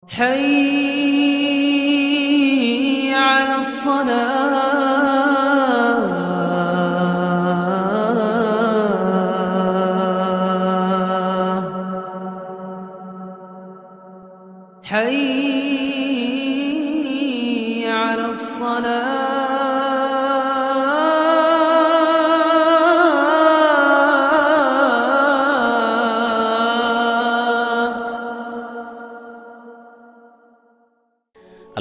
حي على الصلاة حي على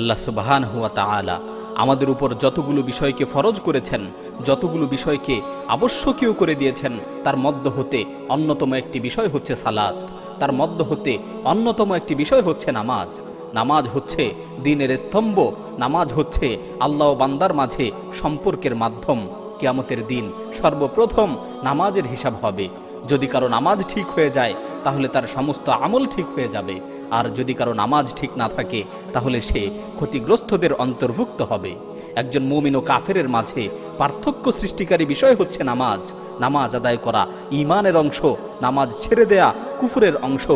আল্লাহ সুবহানাহু ওয়া তাআলা আমাদের উপর যতগুলো বিষয়কে ফরজ করেছেন, যতগুলো বিষয়কে আবশ্যকীয় করে দিয়েছেন, তার মধ্য হতে অন্যতম একটি বিষয় হচ্ছে সালাত। তার মধ্য হতে অন্যতম একটি বিষয় হচ্ছে নামাজ। নামাজ হচ্ছে দ্বীনের স্তম্ভ। নামাজ হচ্ছে আল্লাহ ও বান্দার মাঝে সম্পর্কের মাধ্যম। কিয়ামতের দিন সর্বপ্রথম নামাজের হিসাব হবে। যদি কারো নামাজ ঠিক হয়ে যায় তাহলে তার সমস্ত আমল ঠিক হয়ে যাবে, আর যদি কারো নামাজ ঠিক না থাকে তাহলে সে ক্ষতিগ্রস্তদের অন্তর্ভুক্ত হবে। একজন মুমিন ও কাফেরের মাঝে পার্থক্য সৃষ্টিকারী বিষয় হচ্ছে নামাজ। নামাজ আদায় করা ঈমানের অংশ, নামাজ ছেড়ে দেয়া কুফরের অংশ।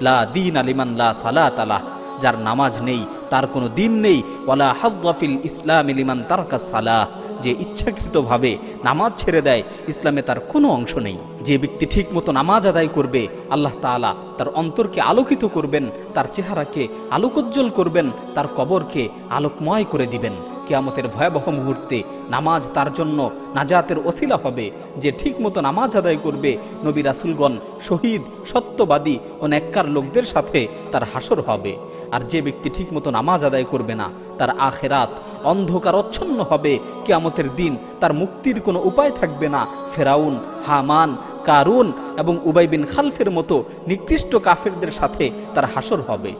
লা দীন আলিমান লা সালাত আলাহ, যার নামাজ নেই তার কোনো দিন নেই। ওয়ালা হাযযা ফিল ইসলামি লিমান তারাকা সালাহ, যে ইচ্ছাকৃতভাবে নামাজ ছেড়ে দেয় ইসলামে তার কোনো অংশ নেই। যে ব্যক্তি ঠিক মতো নামাজ আদায় করবে আল্লাহ তাআলা তার অন্তরকে আলোকিত করবেন, তার চেহারাকে আলোকোজ্জ্বল করবেন, তার কবরকে আলোকময় করে দিবেন। কিয়ামতের ভয়াবহ মুহূর্তে নামাজ তার জন্য নাজাতের ওসিলা হবে। যে ঠিক মতো নামাজ আদায় করবে নবী রাসূলগণ, শহীদ, সত্যবাদী ও নেককার লোকদের সাথে তার হাসর হবে। আর যে ব্যক্তি ঠিক মতো নামাজ আদায় করবে না তার আখেরাত অন্ধকারচ্ছন্ন হবে। কিয়ামতের দিন তার মুক্তির কোনো উপায় থাকবে না। ফেরাউন, হামান, কারুন এবং উবাই বিন খালফের মতো নিকৃষ্ট কাফেরদের সাথে তার হাসর হবে।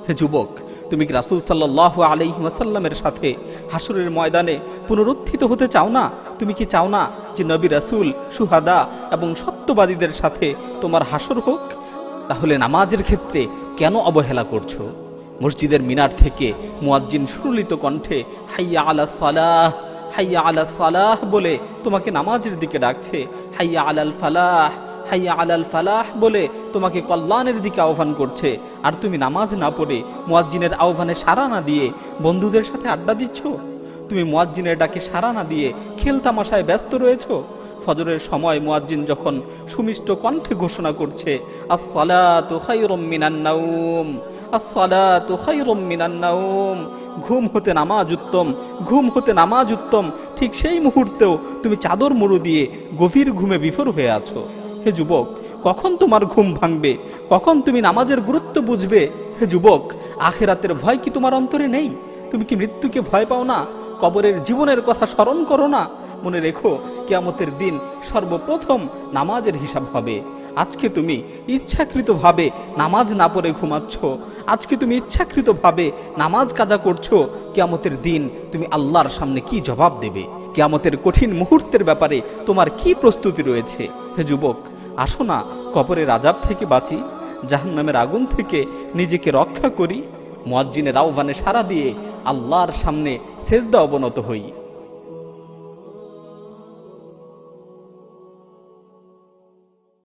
হে যুবক, তুমি কি রাসূল সাল্লাল্লাহু আলাইহি ওয়াসাল্লামের সাথে হাসরের ময়দানে পুনরুত্থিত হতে চাও না? তুমি কি চাও না যে নবী রাসূল, শুহাদা এবং সত্যবাদীদের সাথে তোমার হাসর হোক? তাহলে নামাজের ক্ষেত্রে কেন অবহেলা করছো? মসজিদের মিনার থেকে মুয়াজ্জিন সুরলিত কণ্ঠে হাইয়া আলাস সালাহ, হাইয়া আলাস সালাহ বলে তোমাকে নামাজের দিকে ডাকছে। হাইয়া আলাল ফালাহ, হাইয়া আলাল ফালাহ বলে তোমাকে কল্যাণের দিকে আহ্বান করছে। আর তুমি নামাজ না পড়ে মুয়াজ্জিনের আহ্বানে সাড়া না দিয়ে বন্ধুদের সাথে আড্ডা দিচ্ছ। তুমি মুয়াজ্জিনের ডাকে সাড়া না দিয়ে খেলতামাশায় ব্যস্ত রয়েছো। ফজরের সময় মুয়াজ্জিন যখন সুমিষ্ট কণ্ঠে ঘোষণা করছে আস-সালাতু খায়রুম মিনান নাওম, আস-সালাতু খায়রুম মিনান নাওম, ঘুম হতে নামাজ উত্তম, ঘুম হতে নামাজ উত্তম, ঠিক সেই মুহূর্তেও তুমি চাদর মুড়ো দিয়ে গভীর ঘুমে বিভোর হয়ে আছো। হে যুবক, কখন তোমার ঘুম ভাঙবে? কখন তুমি নামাজের গুরুত্ব বুঝবে? হে যুবক, আখিরাতের ভয় কি তোমার অন্তরে নেই? তুমি কি মৃত্যুকে ভয় পাও না? কবরের জীবনের কথা স্মরণ করো না? মনে রেখো, কিয়ামতের দিন সর্বপ্রথম নামাজের হিসাব হবে। আজকে তুমি ইচ্ছাকৃতভাবে নামাজ না পড়ে ঘুমাচ্ছ, আজকে তুমি ইচ্ছাকৃতভাবে নামাজ কাজা করছো। কিয়ামতের দিন তুমি আল্লাহর সামনে কি জবাব দেবে? কিয়ামতের কঠিন মুহূর্তের ব্যাপারে তোমার কি প্রস্তুতি রয়েছে? হে যুবক, আসো না কবরের আযাব থেকে বাঁচি, জাহান্নামের আগুন থেকে নিজেকে রক্ষা করি। মুয়াজ্জিনের আহ্বানে সাড়া দিয়ে আল্লাহর সামনে সেজদা অবনত হই।